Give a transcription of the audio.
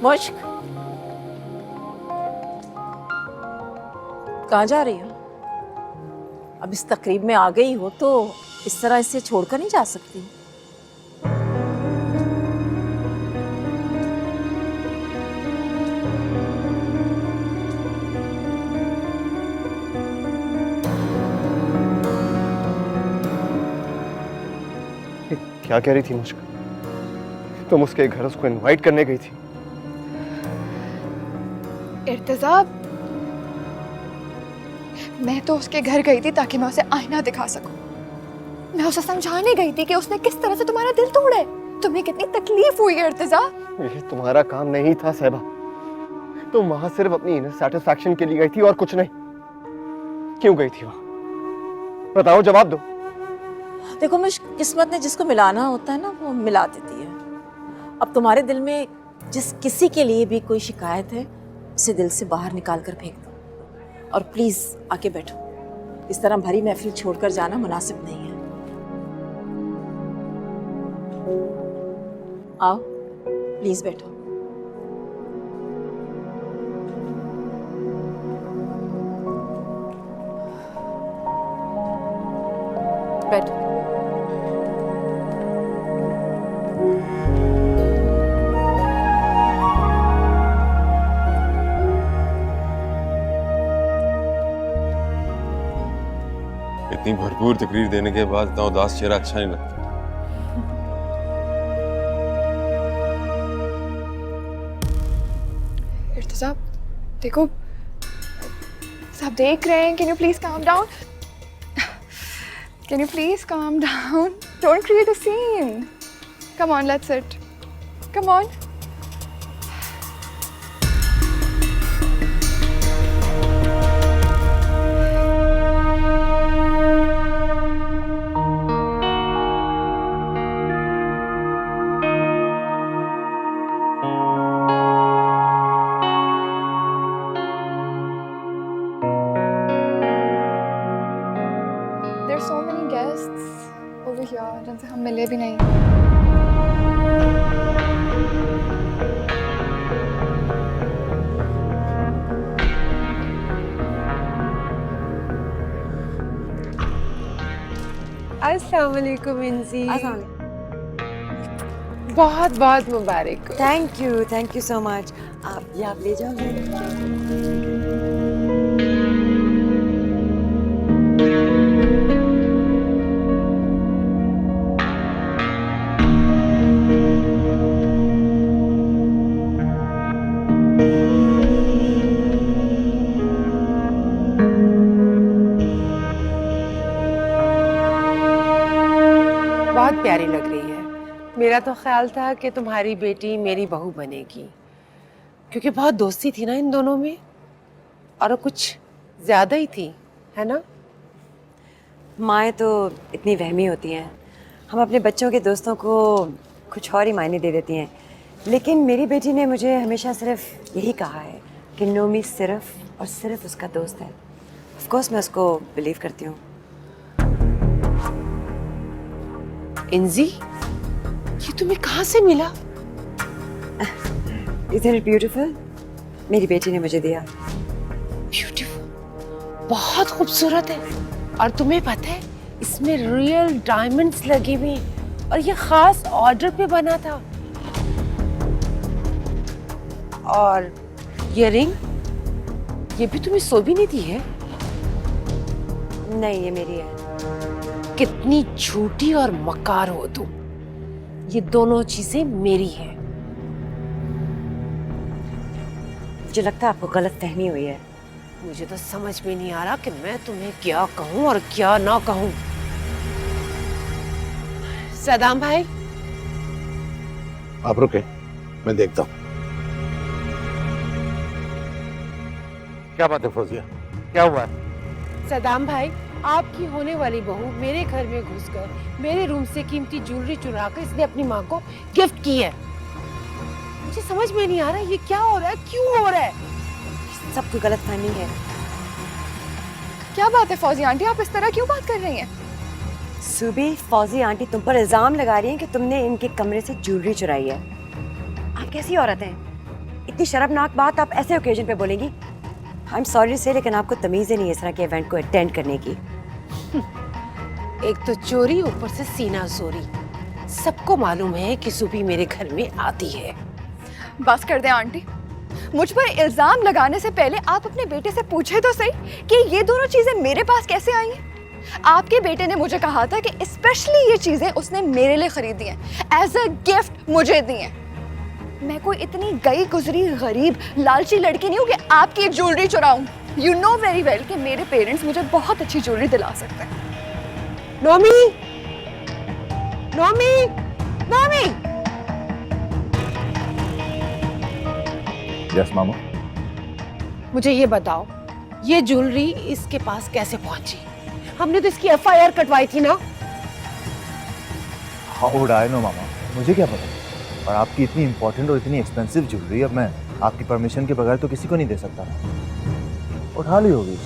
मुश्क, कहाँ जा रही हो? अब इस तकरीब में आ गई हो तो इस तरह इसे छोड़कर नहीं जा सकती। क्या कह रही थी मुश्क? तुम उसके घर उसको इनवाइट करने गई थी? इर्तिज़ा, मैं तो उसके घर गई थी ताकि मैं उसे आईना दिखा सकूं। मैं उसे समझाने गई थी कि उसने किस तरह से तुम्हारा दिल तोड़ा है। तुम्हें कितनी तकलीफ हुई है इर्तिज़ा। ये तुम्हारा काम नहीं था सहबा। तुम वहां सिर्फ अपनी इनर सेटिस्फैक्शन के लिए गई थी और कुछ नहीं। क्यों गई थी वहां? बताओ, जवाब दो। देखो मुश्क, किस्मत ने जिसको मिलाना होता है ना वो मिला देती है। अब तुम्हारे दिल में जिस किसी के लिए भी कोई शिकायत है उसे दिल से बाहर निकाल कर फेंक दो और प्लीज आके बैठो। इस तरह भरी महफिल छोड़कर जाना मुनासिब नहीं है। आओ प्लीज बैठो। बैठो। इतनी भरपूर तकरीर देने के बाद इतना उदास चेहरा अच्छा नहीं लगता। इर्तिज़ा, देखो, सब देख रहे हैं। Can you please calm down? Can you please calm down? Don't create a scene. Come on, let's sit. Come on. There are so many guests over here जिनसे हम मिले भी नहीं। अस्सलाम वालेकुम इंजी। बहुत बहुत मुबारक हो। Thank you so much. आप ले जाओ। बहुत प्यारी लग रही है। मेरा तो ख्याल था कि तुम्हारी बेटी मेरी बहू बनेगी, क्योंकि बहुत दोस्ती थी ना इन दोनों में, और कुछ ज्यादा ही थी, है ना? माएँ तो इतनी वहमी होती हैं। हम अपने बच्चों के दोस्तों को कुछ और ही मायने दे देती हैं, लेकिन मेरी बेटी ने मुझे हमेशा सिर्फ यही कहा है कि नोमी सिर्फ और सिर्फ उसका दोस्त है। ऑफ कोर्स मैं उसको बिलीव करती हूँ। इंजी, ये तुम्हें कहाँ से मिला? Isn't it beautiful? मेरी बेटी ने मुझे दिया। ब्यूटीफुल, बहुत खूबसूरत है। और तुम्हें पता है इसमें रियल डायमंड्स लगे हुए हैं, और ये खास ऑर्डर पे बना था। और ये रिंग, ये भी तुम्हें सोबी ने दी है? नहीं, ये मेरी है। कितनी झूठी और मकार हो तुम। ये दोनों चीजें मेरी हैं। मुझे लगता है आपको गलत फहमी हुई है। मुझे तो समझ में नहीं आ रहा कि मैं तुम्हें क्या कहूं और क्या ना कहूं। सदाम भाई, आप रुके, मैं देखता हूँ। क्या बात है फौजिया, क्या हुआ है? सदाम भाई, आपकी होने वाली बहू मेरे घर में घुसकर मेरे रूम से कीमती ज्वेलरी चुरा कर इसने अपनी माँ को गिफ्ट की है। मुझे समझ में नहीं आ रहा ये क्या हो रहा है, क्यों हो रहा है? सब कोई गलत फहमी है। क्या बात है फौजी आंटी, आप इस तरह क्यों बात कर रही हैं? सुबी, फौजी आंटी तुम पर इल्जाम लगा रही हैं कि तुमने इनके कमरे से ज्वेलरी चुराई है। आप कैसी औरत हैं? इतनी शर्मनाक बात आप ऐसे ओकेजन पे बोलेंगी? आई एम सॉरी से, लेकिन आपको तमीज़ ही नहीं है इस तरह के इवेंट को अटेंड करने की। एक तो चोरी, ऊपर से सीना जोरी। सबको मालूम है कि सुबी मेरे घर में आती है। बस कर दे आंटी, मुझ पर इल्जाम लगाने से पहले आप अपने बेटे से पूछे तो सही कि ये दोनों चीजें मेरे पास कैसे आई हैं। आपके बेटे ने मुझे कहा था कि स्पेशली ये चीजें उसने मेरे लिए खरीदी हैं, एज अ गिफ्ट मुझे दी हैं। मैं कोई इतनी गई गुजरी गरीब लालची लड़की नहीं हूँ कि आपकी ज्वेलरी चुराऊं। यू नो वेरी वेल कि मेरे पेरेंट्स मुझे बहुत अच्छी ज्वेलरी दिला सकते हैं। नोमी, नोमी, नोमी। यस मामा। मुझे ये बताओ, ये ज्वेलरी इसके पास कैसे पहुंची? हमने तो इसकी एफआईआर कटवाई थी ना। हाउ वुड आई नो मामा, मुझे क्या पता। और आपकी इतनी इंपॉर्टेंट और इतनी एक्सपेंसिव ज्वेलरी अब मैं आपकी परमिशन के बगैर तो किसी को नहीं दे सकता। उठा ली होगी।